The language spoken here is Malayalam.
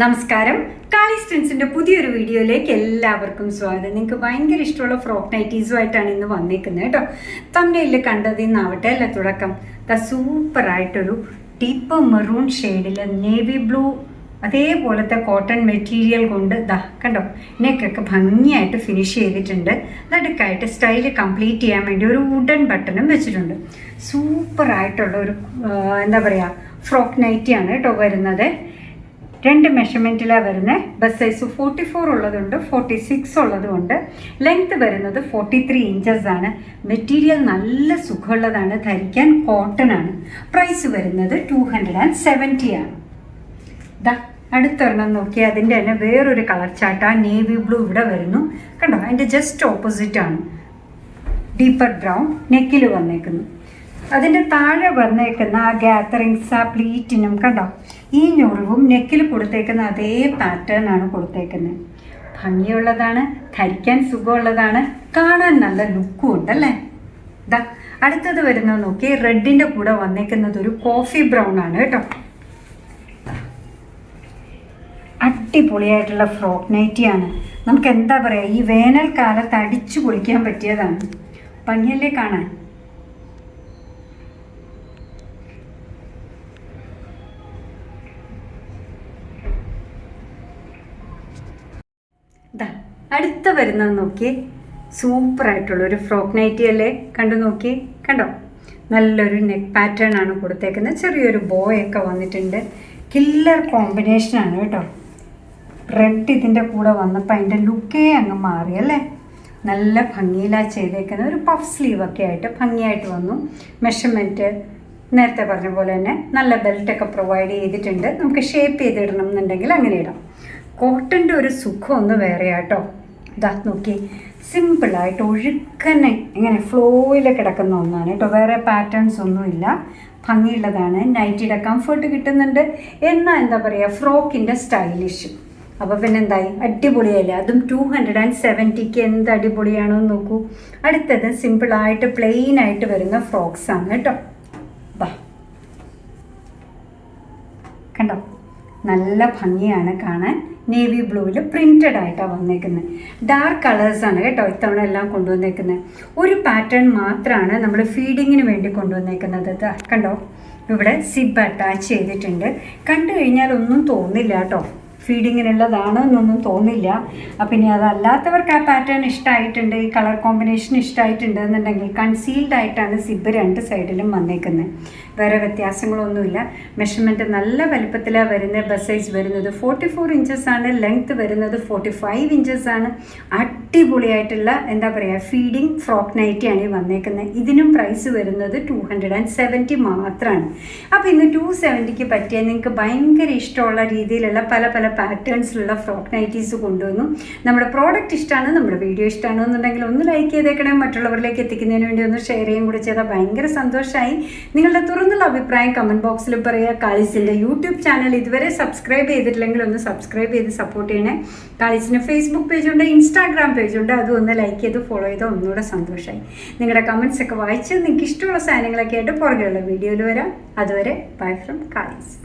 നമസ്കാരം. കാളീസ് ട്രെൻഡ്സിൻ്റെ പുതിയൊരു വീഡിയോയിലേക്ക് എല്ലാവർക്കും സ്വാഗതം. നിങ്ങൾക്ക് ഭയങ്കര ഇഷ്ടമുള്ള ഫ്രോക്ക് നൈറ്റീസുമായിട്ടാണ് ഇന്ന് വന്നേക്കുന്നത് കേട്ടോ. തമ്മിലിൽ കണ്ടതിൽ നിന്നാവട്ടെ അല്ല തുടക്കം. സൂപ്പറായിട്ടൊരു ഡീപ്പ് മെറൂൺ ഷെയ്ഡിൽ നേവി ബ്ലൂ അതേപോലത്തെ കോട്ടൺ മെറ്റീരിയൽ കൊണ്ട് കണ്ടോ നെക്കൊക്കെ ഭംഗിയായിട്ട് ഫിനിഷ് ചെയ്തിട്ടുണ്ട്. നടുക്കായിട്ട് സ്റ്റൈല് കംപ്ലീറ്റ് ചെയ്യാൻ വേണ്ടി ഒരു വുഡൻ ബട്ടണും വെച്ചിട്ടുണ്ട്. സൂപ്പറായിട്ടുള്ള ഒരു എന്താ പറയുക ഫ്രോക്ക് നൈറ്റിയാണ് കേട്ടോ വരുന്നത്. രണ്ട് മെഷർമെൻറ്റിലാണ് വരുന്നത്. ബസ് സൈസ് 44 ഉള്ളതുണ്ട്, 46 ഉള്ളതുകൊണ്ട്. ലെങ്ത് വരുന്നത് 43 ഇഞ്ചസ് ആണ്. മെറ്റീരിയൽ നല്ല സുഖമുള്ളതാണ്, ധരിക്കാൻ കോട്ടൺ ആണ്. പ്രൈസ് വരുന്നത് 270 ആണ്. അടുത്തൊരെണ്ണം നോക്കി അതിൻ്റെ തന്നെ വേറൊരു കളർ ചാർട്ട്. ആ നേവി ബ്ലൂ ഇവിടെ വരുന്നു കണ്ടോ. അതിൻ്റെ ജസ്റ്റ് ഓപ്പോസിറ്റ് ആണ് ഡീപ്പർ ബ്രൗൺ നെക്കിൽ വന്നേക്കുന്നു. അതിൻ്റെ താഴെ വന്നേക്കുന്ന ആ ഗ്യാതറിങ്സ് ആ പ്ലീറ്റിനും കണ്ടോ ഈ ഞൊറിവും നെക്കിൽ കൊടുത്തേക്കുന്ന അതേ പാറ്റേൺ ആണ് കൊടുത്തേക്കുന്നത്. ഭംഗിയുള്ളതാണ്, ധരിക്കാൻ സുഖമുള്ളതാണ്, കാണാൻ നല്ല ലുക്കും ഉണ്ടല്ലേ. അടുത്തത് വരുന്നത് നോക്കി റെഡിൻ്റെ കൂടെ വന്നേക്കുന്നത് ഒരു കോഫി ബ്രൗൺ ആണ് കേട്ടോ. അടിപൊളിയായിട്ടുള്ള ഫ്രോക്ക് നൈറ്റിയാണ്. നമുക്ക് എന്താ പറയുക, ഈ വേനൽക്കാലത്ത് അടിച്ചു പൊളിക്കാൻ പറ്റിയതാണ്. ഭംഗിയല്ലേ കാണാൻ. അടുത്ത വരുന്നത് നോക്കി സൂപ്പറായിട്ടുള്ളൊരു ഫ്രോക്ക് നൈറ്റി അല്ലേ. കണ്ടു നോക്കി കണ്ടോ, നല്ലൊരു നെക്ക് പാറ്റേൺ ആണ് കൊടുത്തേക്കുന്നത്. ചെറിയൊരു ബോയൊക്കെ വന്നിട്ടുണ്ട്. കില്ലർ കോമ്പിനേഷനാണ് കേട്ടോ. റെഡ് ഇതിൻ്റെ കൂടെ വന്നപ്പോൾ അതിൻ്റെ ലുക്കേ അങ്ങ് മാറിയല്ലേ. നല്ല ഭംഗിയിലാണ് ചെയ്തേക്കുന്നത്. ഒരു പഫ് സ്ലീവൊക്കെ ആയിട്ട് ഭംഗിയായിട്ട് വന്നു. മെഷർമെൻറ്റ് നേരത്തെ പറഞ്ഞ പോലെ തന്നെ നല്ല ബെൽറ്റൊക്കെ പ്രൊവൈഡ് ചെയ്തിട്ടുണ്ട്. നമുക്ക് ഷേപ്പ് ചെയ്തിടണം എന്നുണ്ടെങ്കിൽ അങ്ങനെ ഇടാം. കോട്ടൻ്റെ ഒരു സുഖം ഒന്ന് വേറെ കേട്ടോ. നോക്കി സിമ്പിളായിട്ട് ഒഴുക്കനെ ഇങ്ങനെ ഫ്ലോയിൽ കിടക്കുന്ന ഒന്നാണ് കേട്ടോ. വേറെ പാറ്റേൺസ് ഒന്നുമില്ല. ഭംഗിയുള്ളതാണ്. നൈറ്റിയുടെ കംഫർട്ട് കിട്ടുന്നുണ്ട്. എന്നാൽ എന്താ പറയുക ഫ്രോക്കിൻ്റെ സ്റ്റൈലിഷ്. അപ്പോൾ പിന്നെ എന്തായി, അടിപൊളിയല്ലേ. അതും 270ക്ക് എന്ത് അടിപൊളിയാണോ നോക്കൂ. അടുത്തത് സിമ്പിളായിട്ട് പ്ലെയിനായിട്ട് വരുന്ന ഫ്രോക്സാണ് കേട്ടോ. കണ്ടോ നല്ല ഭംഗിയാണ് കാണാൻ. നേവി ബ്ലൂവിൽ പ്രിൻറ്റഡ് ആയിട്ടാണ് വന്നേക്കുന്നത്. ഡാർക്ക് കളേഴ്സാണ് കേട്ടോ ഇത്തവണ എല്ലാം കൊണ്ടുവന്നേക്കുന്നത്. ഒരു പാറ്റേൺ മാത്രമാണ് നമ്മൾ ഫീഡിങ്ങിന് വേണ്ടി കൊണ്ടുവന്നേക്കുന്നത്. കണ്ടോ ഇവിടെ സിബ് അറ്റാച്ച് ചെയ്തിട്ടുണ്ട്. കണ്ടു കഴിഞ്ഞാൽ ഒന്നും തോന്നില്ല കേട്ടോ, ഫീഡിങ്ങിനുള്ളതാണ് എന്നൊന്നും തോന്നില്ല. പിന്നെ അതല്ലാത്തവർക്ക് ആ പാറ്റേൺ ഇഷ്ടമായിട്ടുണ്ട്, ഈ കളർ കോമ്പിനേഷൻ ഇഷ്ടമായിട്ടുണ്ട് എന്നുണ്ടെങ്കിൽ കൺസീൽഡ് ആയിട്ടാണ് സിബ് രണ്ട് സൈഡിലും വന്നേക്കുന്നത്. വേറെ വ്യത്യാസങ്ങളൊന്നുമില്ല. മെഷർമെൻറ്റ് നല്ല വലുപ്പത്തിലാണ് വരുന്നത്. ബസ് സൈസ് വരുന്നത് 44 ഇഞ്ചസ് ആണ്. ലെങ്ത്ത് വരുന്നത് 45 ഇഞ്ചസ് ആണ്. അടിപൊളിയായിട്ടുള്ള എന്താ പറയുക ഫീഡിങ് ഫ്രോക്ക് നൈറ്റിയാണ് ഈ വന്നേക്കുന്നത്. ഇതിനും പ്രൈസ് വരുന്നത് 270 മാത്രമാണ്. അപ്പോൾ ഇന്ന് 270ക്ക് പറ്റിയ നിങ്ങൾക്ക് ഭയങ്കര ഇഷ്ടമുള്ള രീതിയിലുള്ള പല പല പാറ്റേൺസിലുള്ള ഫ്രോക്ക് നൈറ്റീസ് കൊണ്ടുവന്നു. നമ്മുടെ പ്രോഡക്റ്റ് ഇഷ്ടമാണ്, നമ്മുടെ വീഡിയോ ഇഷ്ടമാണെന്നുണ്ടെങ്കിൽ ഒന്ന് ലൈക്ക് ചെയ്തേക്കണേ. മറ്റുള്ളവരിലേക്ക് എത്തിക്കുന്നതിന് വേണ്ടി ഒന്ന് ഷെയർ ചെയ്യും കൂടി ചെയ്താൽ ഭയങ്കര സന്തോഷമായി. നിങ്ങളുടെ തുറന്നുള്ള അഭിപ്രായം കമൻറ്റ് ബോക്സിൽ പറയുക. കാളീസിൻ്റെ യൂട്യൂബ് ചാനൽ ഇതുവരെ സബ്സ്ക്രൈബ് ചെയ്തിട്ടില്ലെങ്കിൽ ഒന്ന് സബ്സ്ക്രൈബ് ചെയ്ത് സപ്പോർട്ട് ചെയ്യണേ. കാളീസിന് ഫേസ്ബുക്ക് പേജുണ്ട്, ഇൻസ്റ്റാഗ്രാം പേജുണ്ട്. അതും ഒന്ന് ലൈക്ക് ചെയ്ത് ഫോളോ ചെയ്താൽ ഒന്നുകൂടെ സന്തോഷമായി. നിങ്ങളുടെ കമൻറ്റ്സ് ഒക്കെ വായിച്ച് നിങ്ങൾക്ക് ഇഷ്ടമുള്ള സാധനങ്ങളൊക്കെ ആയിട്ട് പുറകെയുള്ള വീഡിയോയിൽ വരാം. അതുവരെ ബൈ ഫ്രം കാളീസ്.